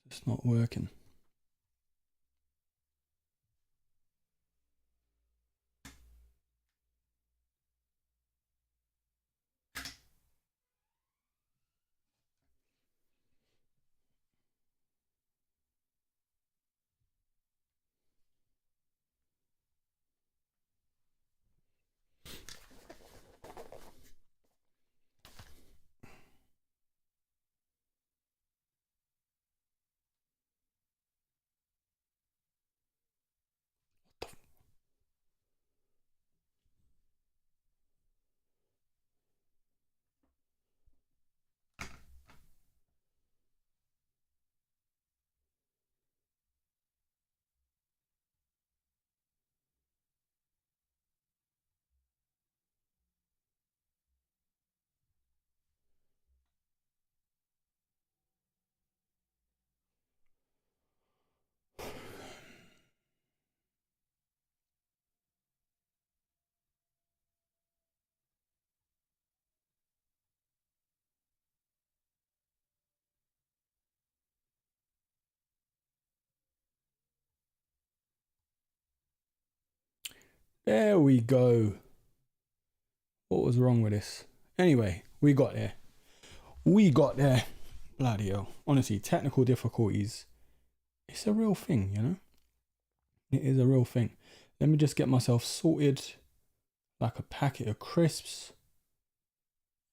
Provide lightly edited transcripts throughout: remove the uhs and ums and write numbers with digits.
It's not working. There we go. What was wrong with this? Anyway, we got there. Bloody hell. Honestly, technical difficulties, it's a real thing, you know? It is a real thing. Let me just get myself sorted like a packet of crisps,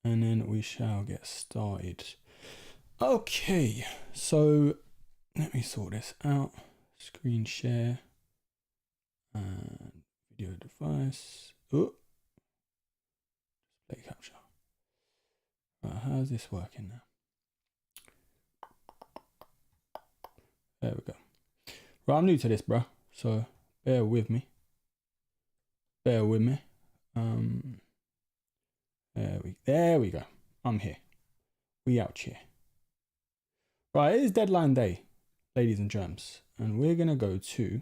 and then we shall get started. Okay, so let me sort this out. Screen share and video device. Oh, display capture. Right, how's this working now? There we go. Right, I'm new to this, bro, so bear with me. There we go. I'm here. We out here. Right, it is deadline day, ladies and germs, and we're gonna go to,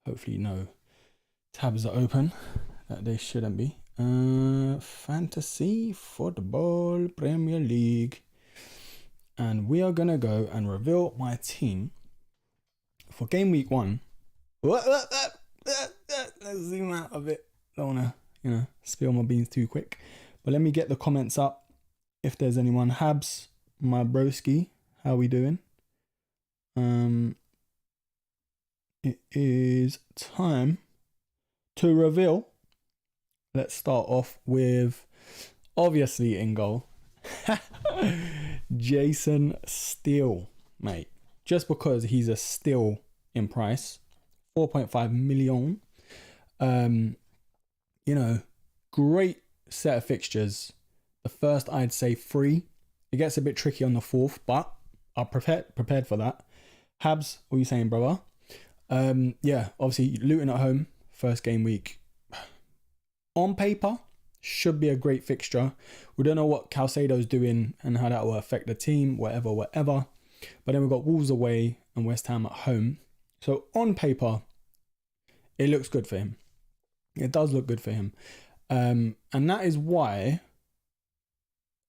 hopefully no tabs are open that they shouldn't be. Fantasy Football Premier League, and we are gonna go and reveal my team for game week 1. Let's zoom out a bit. Don't wanna, spill my beans too quick. But let me get the comments up. If there's anyone, Habs, my broski, how we doing? It is time to reveal. Let's start off with, obviously in goal, Jason Steele, mate. Just because he's a steal in price, 4.5 million. Great set of fixtures. The first, I'd say 3. It gets a bit tricky on the 4th, but I'm prepared for that. Habs, what are you saying, brother? Obviously Luton at home, first game week. On paper, should be a great fixture. We don't know what Caicedo's doing and how that will affect the team, whatever. But then we've got Wolves away and West Ham at home. So on paper, it looks good for him. It does look good for him. And that is why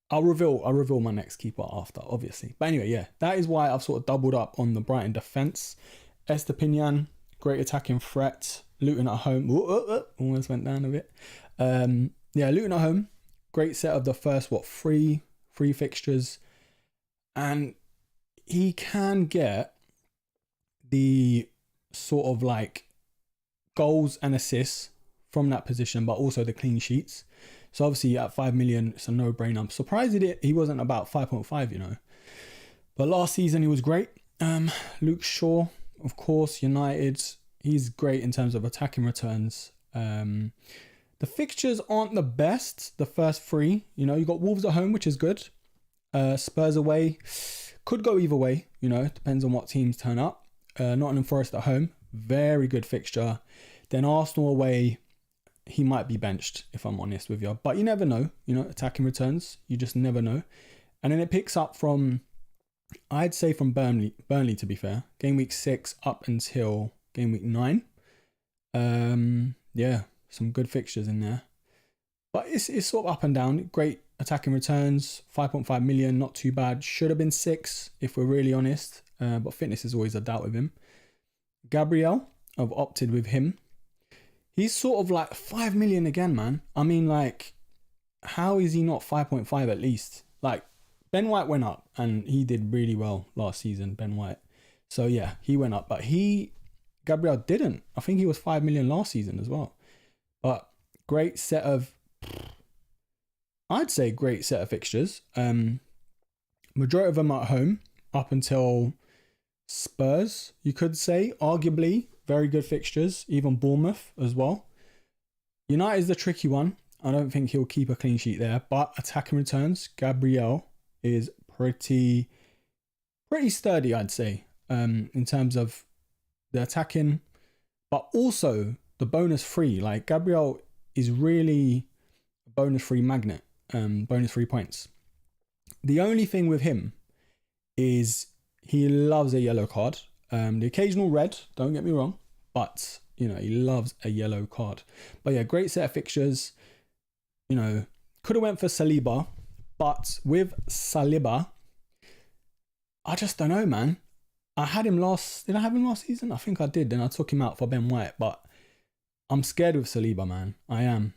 I'll reveal my next keeper after, obviously. But anyway, yeah, that is why I've sort of doubled up on the Brighton defence. Estepinian, great attacking threat. Luton at home, almost went down a bit. Luton at home, great set of the first, three fixtures. And he can get the sort of like goals and assists from that position, but also the clean sheets. So obviously at 5 million, it's a no-brainer. I'm surprised he wasn't about 5.5, But last season he was great. Luke Shaw, of course, United. He's great in terms of attacking returns. The fixtures aren't the best, the first 3. You got Wolves at home, which is good. Spurs away. Could go either way, depends on what teams turn up. Nottingham Forest at home. Very good fixture. Then Arsenal away. He might be benched, if I'm honest with you. But you never know, attacking returns. You just never know. And then it picks up from, I'd say from Burnley to be fair. Game week 6 up until game week 9. Some good fixtures in there. But it's sort of up and down. Great attacking returns. 5.5 million, not too bad. Should have been 6, if we're really honest. but fitness is always a doubt with him. Gabriel, I've opted with him. He's sort of like 5 million again, man. I mean, like, how is he not 5.5 at least? Like, Ben White went up and he did really well last season, Ben White. So yeah, he went up, but Gabriel didn't. I think he was 5 million last season as well. But great set of fixtures. Majority of them at home up until Spurs, you could say. Arguably, very good fixtures. Even Bournemouth as well. United is the tricky one. I don't think he'll keep a clean sheet there. But attacking returns, Gabriel is pretty sturdy, I'd say, in terms of the attacking. But also the bonus free. Like, Gabriel is really a bonus free magnet. Bonus 3 points. The only thing with him is he loves a yellow card. The occasional red, don't get me wrong, but he loves a yellow card. But yeah, great set of fixtures. Could have went for Saliba, but with Saliba, I just don't know, man. Did I have him last season? I think I did. Then I took him out for Ben White, but I'm scared with Saliba, man. I am.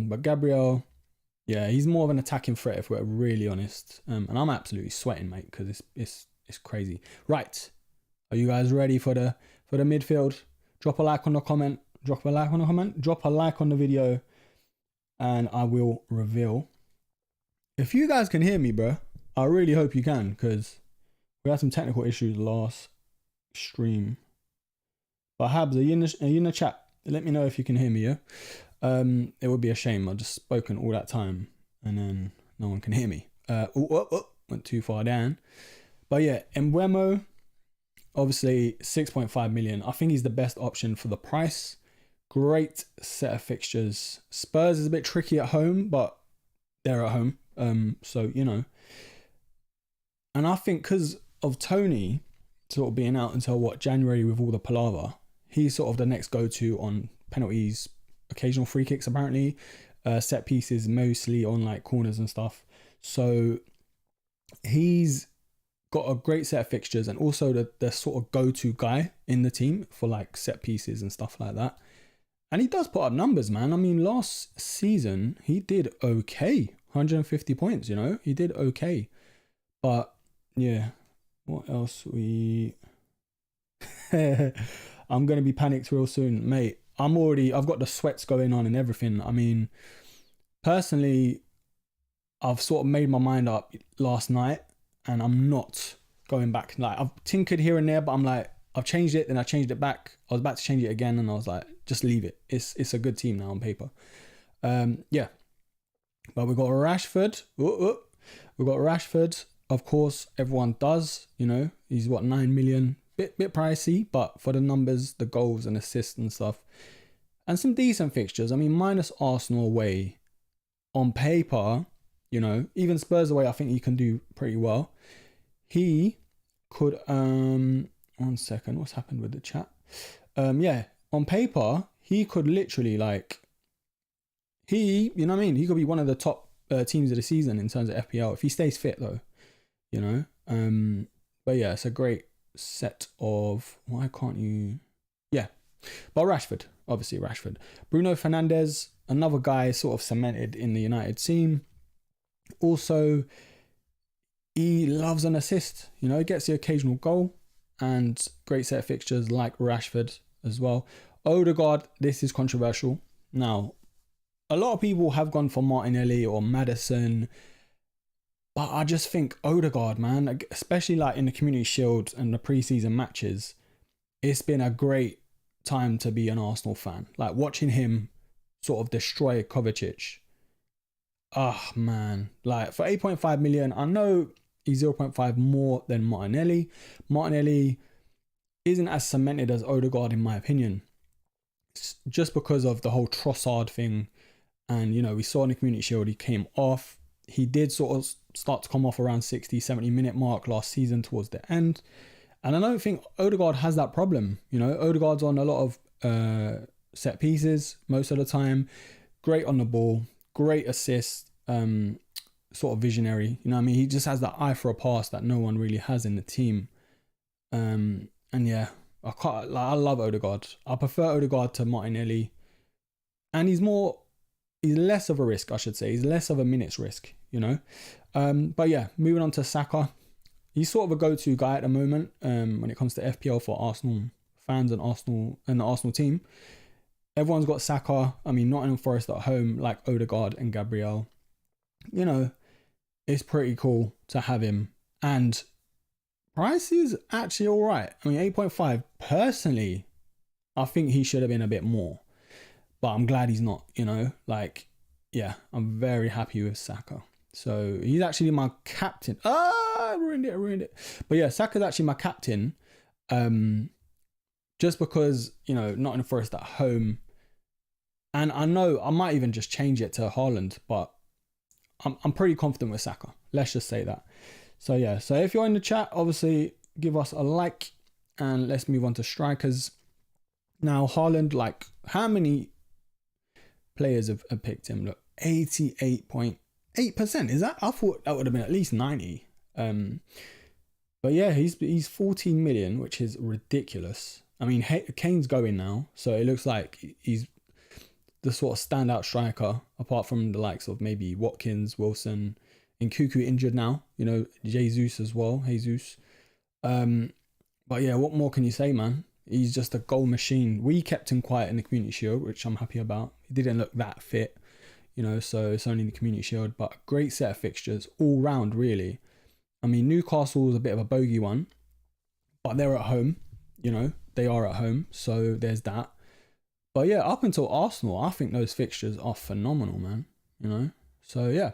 But Gabriel, yeah, he's more of an attacking threat if we're really honest. And I'm absolutely sweating, mate, because it's crazy. Right. Are you guys ready for the midfield? Drop a like on the comment. Drop a like on the video. And I will reveal. If you guys can hear me, bro, I really hope you can, because we had some technical issues last stream. But Habs, are you in the chat? Let me know if you can hear me, yeah? It would be a shame. I've just spoken all that time and then no one can hear me. Went too far down. But yeah, Mbeumo, obviously 6.5 million. I think he's the best option for the price. Great set of fixtures. Spurs is a bit tricky at home, but they're at home. So, And I think because of Tony sort of being out until January with all the palaver, he's sort of the next go-to on penalties, occasional free kicks apparently, set pieces mostly on like corners and stuff. So he's got a great set of fixtures and also the sort of go-to guy in the team for like set pieces and stuff like that. And he does put up numbers, man. I mean, last season he did okay, 150 points. He did okay. But yeah, what else I'm gonna be panicked real soon, mate. I've got the sweats going on and everything. I mean, personally, I've sort of made my mind up last night and I'm not going back. Like, I've tinkered here and there, but I'm like, I've changed it, then I changed it back. I was about to change it again and I was like, just leave it. It's a good team now on paper. Yeah. But we've got Rashford. We've got Rashford. Of course, everyone does. He's 9 million. Bit pricey, but for the numbers, the goals and assists and stuff, and some decent fixtures. I mean, minus Arsenal away, on paper, even Spurs away, I think he can do pretty well. He could, 1 second, what's happened with the chat? Yeah, on paper, he could literally he could be one of the top teams of the season in terms of FPL if he stays fit though, But yeah, it's a great set of but Rashford, obviously Rashford. Bruno Fernandes, another guy sort of cemented in the United team. Also, he loves an assist, he gets the occasional goal and great set of fixtures like Rashford as well. Odegaard, this is controversial. Now, a lot of people have gone for Martinelli or Maddison, but I just think Odegaard, man, especially like in the Community Shield and the preseason matches, it's been a great time to be an Arsenal fan. Like watching him sort of destroy Kovacic. Ah, man. Like for 8.5 million, I know he's 0.5 more than Martinelli. Martinelli isn't as cemented as Odegaard in my opinion. Just because of the whole Trossard thing. And, we saw in the Community Shield, he came off. He did sort of start to come off around 60, 70 minute mark last season towards the end. And I don't think Odegaard has that problem. Odegaard's on a lot of set pieces most of the time. Great on the ball, great assist, sort of visionary. He just has that eye for a pass that no one really has in the team. And yeah, I love Odegaard. I prefer Odegaard to Martinelli, and he's less of a risk, I should say. He's less of a minutes risk, you know. But yeah, moving on to Saka. He's sort of a go-to guy at the moment when it comes to FPL for Arsenal fans and the Arsenal team. Everyone's got Saka. I mean, Nottingham Forest at home, like Odegaard and Gabriel. You know, it's pretty cool to have him. And price is actually all right. I mean, 8.5. Personally, I think he should have been a bit more. But I'm glad he's not, you know. Like, yeah, I'm very happy with Saka. So he's actually my captain. I ruined it. But yeah, Saka's actually my captain. Just because, you know, Nottingham Forest at home. And I know I might even just change it to Haaland, but I'm pretty confident with Saka. Let's just say that. So yeah, so if you're in the chat, obviously give us a like and let's move on to strikers. Now, Haaland, like, how many players have picked him? Look, 88.8%. Is that? I thought that would have been at least 90. But yeah, he's 14 million, which is ridiculous. I mean, Kane's going now, so it looks like he's the sort of standout striker, apart from the likes of maybe Watkins, Wilson, and Nkunku injured now. You know, Jesus as well, But yeah, what more can you say, man? He's just a goal machine. We kept him quiet in the Community Shield, which I'm happy about. He didn't look that fit, you know, so it's only the Community Shield, but great set of fixtures all round, really. I mean, Newcastle's a bit of a bogey one, but they're at home, you know, they are at home, so there's that. But yeah, up until Arsenal, I think those fixtures are phenomenal, man, you know. So yeah,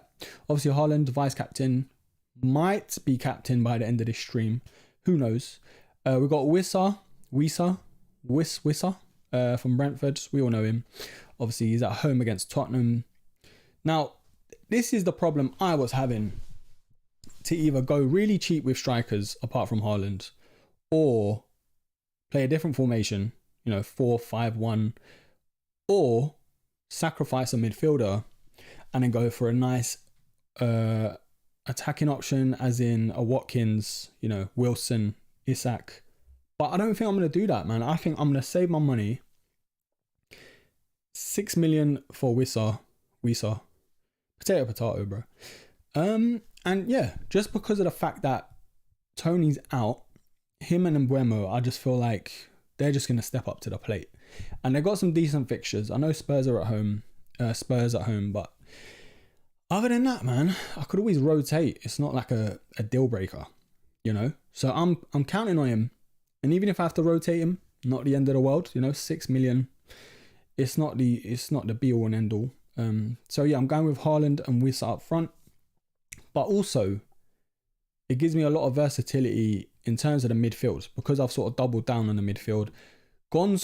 obviously Haaland, vice captain, might be captain by the end of this stream. Who knows? We've got Wissa from Brentford. We all know him. Obviously, he's at home against Tottenham. Now, this is the problem I was having, to either go really cheap with strikers apart from Haaland, or play a different formation, you know, 4-5-1, or sacrifice a midfielder and then go for a nice attacking option, as in a Watkins, you know, Wilson, Isak. But I don't think I'm going to do that, man. I think I'm going to save my money. 6 million for Wissa. Potato, bro. And yeah, just because of the fact that Tony's out, him and Mbeumo, I just feel like they're just going to step up to the plate. And they've got some decent fixtures. I know Spurs at home, but other than that, man, I could always rotate. It's not like a deal breaker, you know? So I'm counting on him. And even if I have to rotate him, not the end of the world, you know, 6 million. It's not the be all and end all. So yeah, I'm going with Haaland and Wissa up front. But also, it gives me a lot of versatility in terms of the midfield, because I've sort of doubled down on the midfield. Gone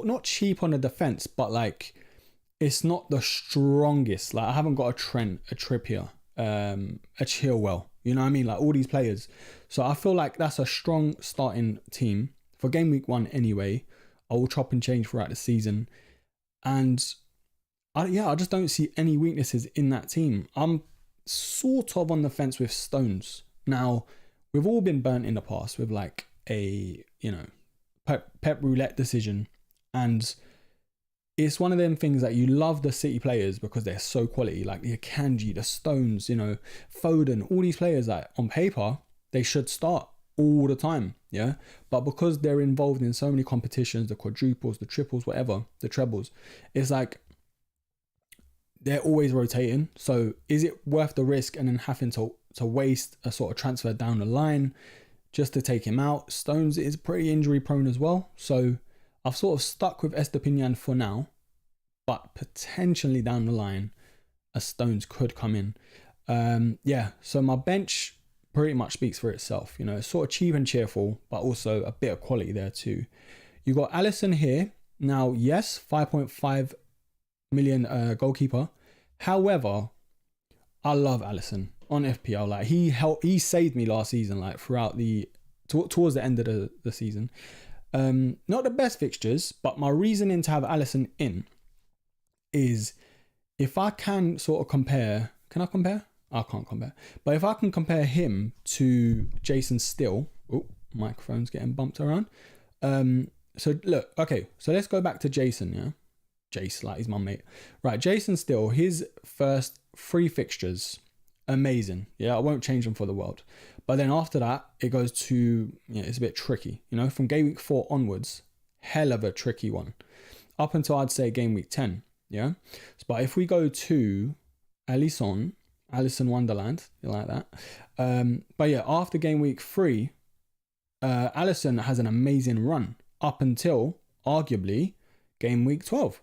not cheap on the defense, but like, it's not the strongest. Like, I haven't got a Trent, a Trippier, a Chilwell. You know what I mean? Like, all these players. So I feel like that's a strong starting team for game week 1 anyway. I will chop and change throughout the season. And I just don't see any weaknesses in that team. I'm sort of on the fence with Stones. Now, we've all been burnt in the past with like a, you know, Pep roulette decision. And it's one of them things that you love the City players because they're so quality, like the Akanji, the Stones, you know, Foden, all these players that on paper, they should start all the time, yeah? But because they're involved in so many competitions, the quadruples, the triples, whatever, the trebles, it's like they're always rotating. So is it worth the risk and then having to waste a sort of transfer down the line just to take him out? Stones is pretty injury prone as well. So I've sort of stuck with Estepinian for now, but potentially down the line, a Stones could come in. So my bench pretty much speaks for itself. You know, it's sort of cheap and cheerful, but also a bit of quality there too. You got Alisson here. Now, yes, 5.5 million goalkeeper. However, I love Alisson on FPL. Like, he saved me last season, like throughout towards the end of the season. Not the best fixtures, but my reasoning to have Alisson in is if I can sort of compare. Can I compare? I can't compare. But if I can compare him to Jason Still, Microphone's getting bumped around. So look, okay, so let's go back to Jason, yeah? Jace, like he's my mate. Right, Jason Still, his first 3 fixtures, amazing. Yeah, I won't change them for the world. But then after that, it goes to, it's a bit tricky. From game week 4 onwards, hell of a tricky one. Up until I'd say game week 10, yeah? But if we go to Alice in Wonderland, you like that? But yeah, after game week 3, Alisson has an amazing run up until, arguably, game week 12.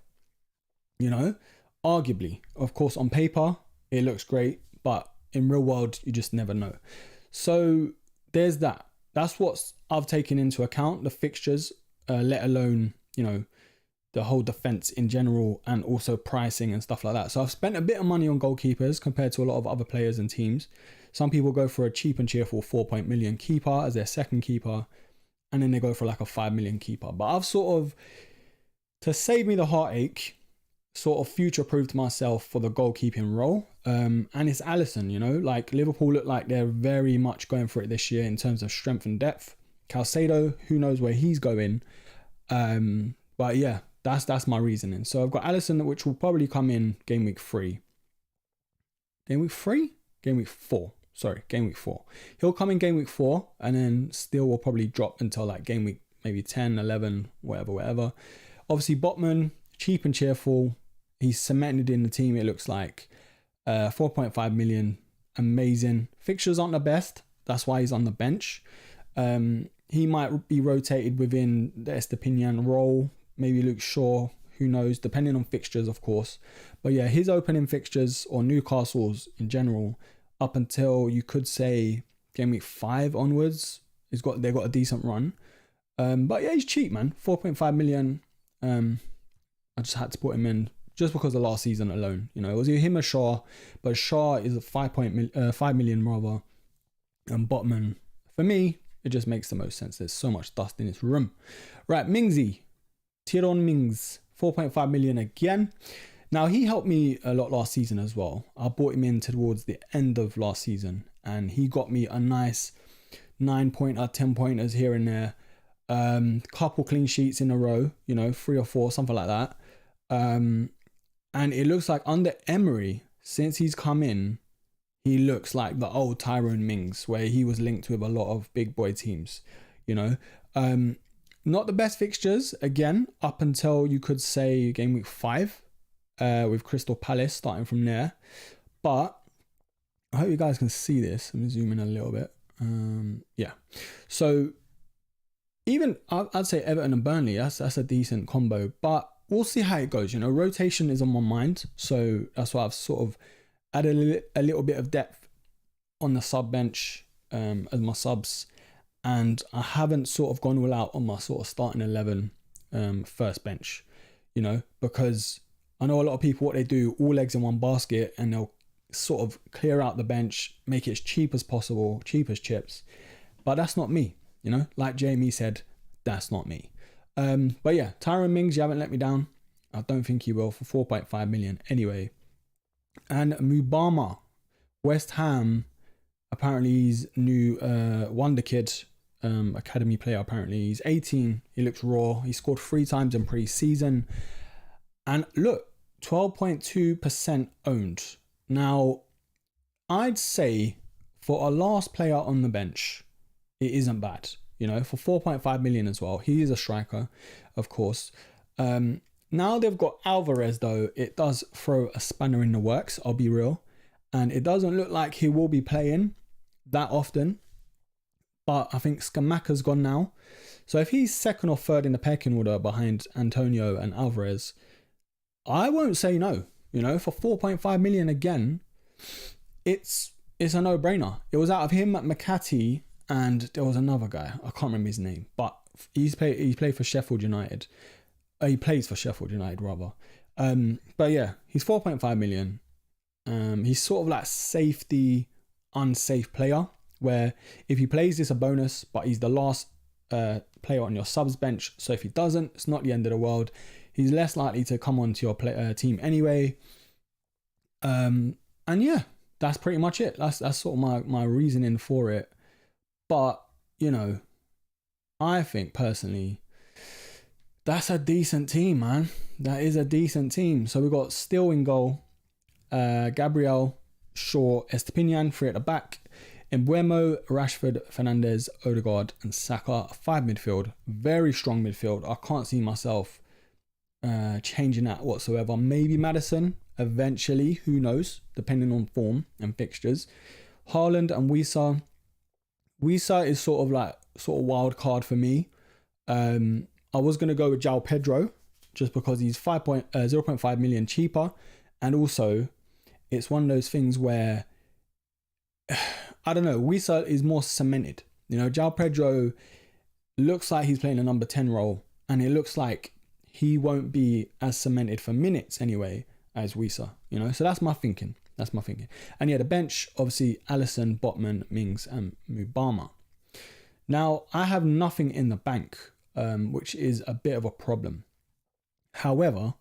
Arguably. Of course, on paper, it looks great, but in real world, you just never know. So there's that. That's what I've taken into account, the fixtures, let alone, the whole defense in general, and also pricing and stuff like that. So I've spent a bit of money on goalkeepers compared to a lot of other players and teams. Some people go for a cheap and cheerful 4 million keeper as their second keeper, and then they go for like a 5 million keeper. But I've sort of, to save me the heartache, sort of future-proofed myself for the goalkeeping role. And it's Alisson, like Liverpool look like they're very much going for it this year in terms of strength and depth. Caicedo, who knows where he's going. But yeah, that's my reasoning. So I've got Alisson, which will probably come in game week 3. Game week 3? Game week 4. Sorry, game week 4. He'll come in game week 4, and then Still will probably drop until like game week maybe 10, 11, whatever. Obviously, Botman, cheap and cheerful. He's cemented in the team, it looks like. 4.5 million, amazing. Fixtures aren't the best. That's why he's on the bench. He might be rotated within the Estepinian role. Maybe Luke Shaw, who knows, depending on fixtures, of course. But yeah, his opening fixtures, or Newcastle's in general, up until you could say game week 5 onwards, they've got a decent run. But yeah, he's cheap, man. 4.5 million. I just had to put him in just because of last season alone. It was either him or Shaw, but Shaw is a 5 million rather. And Botman, for me, it just makes the most sense. There's so much dust in this room. Right, Mingsy. Tyrone Mings, 4.5 million again. Now, he helped me a lot last season as well. I bought him in towards the end of last season, and he got me a nice 9-pointer, 10-pointers here and there. Couple clean sheets in a row, 3 or 4, something like that. And it looks like under Emery, since he's come in, he looks like the old Tyrone Mings, where he was linked with a lot of big boy teams, Not the best fixtures, again, up until you could say game week 5, with Crystal Palace starting from there. But I hope you guys can see this. Let me zoom in a little bit. Yeah. So even I'd say Everton and Burnley, that's a decent combo, but we'll see how it goes. Rotation is on my mind. So that's why I've sort of added a little bit of depth on the sub bench as my subs. And I haven't sort of gone all out on my sort of starting 11 first bench, because I know a lot of people, what they do, all eggs in one basket, and they'll sort of clear out the bench, make it as cheap as possible, cheap as chips. But that's not me, like Jamie said, that's not me. But yeah, Tyrone Mings, you haven't let me down. I don't think you will, for 4.5 million anyway. And Mubama, West Ham, apparently he's new wonder kid, academy player apparently. He's 18, he looks raw. He scored 3 times in pre-season. And look, 12.2% owned. Now, I'd say for a last player on the bench, it isn't bad. For 4.5 million as well. He is a striker, of course. Now they've got Alvarez though. It does throw a spanner in the works, I'll be real. And it doesn't look like he will be playing that often. But I think Scamacca's gone now. So if he's second or third in the pecking order behind Antonio and Alvarez, I won't say no. For 4.5 million again, it's a no-brainer. It was out of him, McCarthy, and there was another guy. I can't remember his name, but he played for Sheffield United. He plays for Sheffield United rather. But yeah, he's 4.5 million. He's sort of like safety, unsafe player, where if he plays, it's a bonus, but he's the last player on your subs bench. So if he doesn't, it's not the end of the world. He's less likely to come onto your team anyway. And yeah, that's pretty much it. That's sort of my reasoning for it. But, I think personally, that's a decent team, man. That is a decent team. So we've got Steele in goal, Gabriel, Shaw, Estepinian, 3 at the back, Embuemo, Rashford, Fernandez, Odegaard, and Saka. 5 midfield. Very strong midfield. I can't see myself changing that whatsoever. Maybe Maddison eventually, who knows, depending on form and fixtures. Haaland and Wisa. Wisa is sort of wild card for me. I was going to go with João Pedro just because he's 0.5 million cheaper, and also it's one of those things where I don't know, Wisa is more cemented. You know, João Pedro looks like he's playing a number 10 role, and it looks like he won't be as cemented for minutes anyway as Wisa, you know. So that's my thinking. And yeah, the bench, obviously Alisson, Botman, Mings, and Mubama. Now, I have nothing in the bank, which is a bit of a problem. However,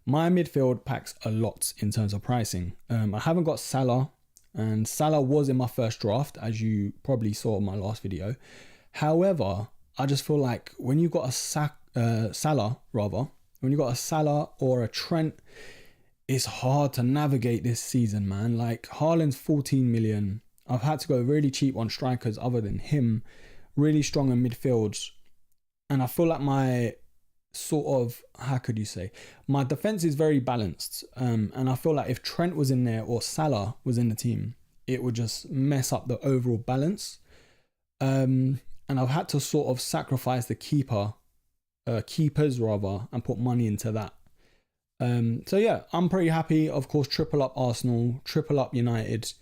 my midfield packs a lot in terms of pricing. I haven't got Salah, and Salah was in my first draft, as you probably saw in my last video. However, I just feel like when you got a Salah or a Trent, it's hard to navigate this season, man. Like, Haaland's 14 million. I've had to go really cheap on strikers other than him. Really strong in midfields. And I feel like my my defense is very balanced. And I feel like if Trent was in there or Salah was in the team, it would just mess up the overall balance. And I've had to sort of sacrifice the keepers and put money into that. So yeah, I'm pretty happy. Of course, triple up Arsenal, triple up United,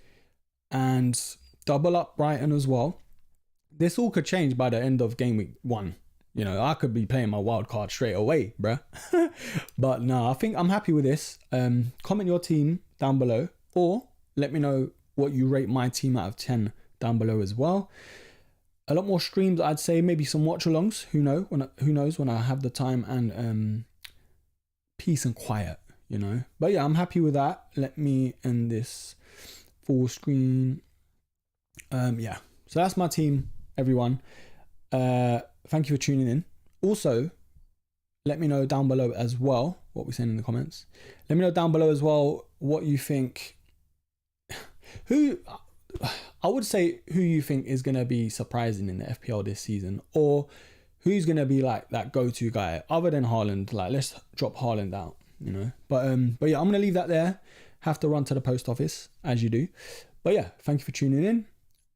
and double up Brighton as well. This all could change by the end of game week 1. You know, I could be playing my wild card straight away, bruh. But no, I think I'm happy with this. Comment your team down below, or let me know what you rate my team out of 10 down below as well. A lot more streams, I'd say, maybe some watch-alongs. Who knows when I have the time and peace and quiet, you know. But yeah, I'm happy with that. Let me end this full screen. Yeah, so that's my team, everyone. Thank you for tuning in. Also, let me know down below as well what we're saying in the comments. Let me know down below as well what you think. I would say who you think is going to be surprising in the FPL this season, or who's going to be like that go-to guy other than Haaland. Like, let's drop Haaland out, you know. But yeah, I'm going to leave that there. Have to run to the post office as you do. But yeah, thank you for tuning in.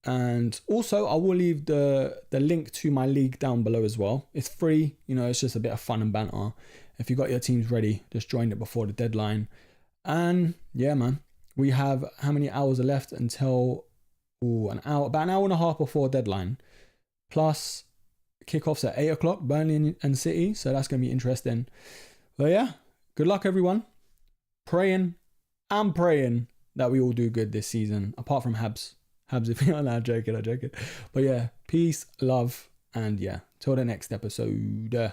And also, I will leave the link to my league down below as well. It's free, you know, it's just a bit of fun and banter. If you got your teams ready, just join it before the deadline. And yeah, man, we have how many hours are left until about an hour and a half before deadline. Plus, kickoffs at 8 o'clock, Burnley and City. So that's going to be interesting. But yeah, good luck, everyone. I'm praying that we all do good this season, apart from Habs, if you're not joking, I'm joking. But yeah, peace, love, and yeah, till the next episode.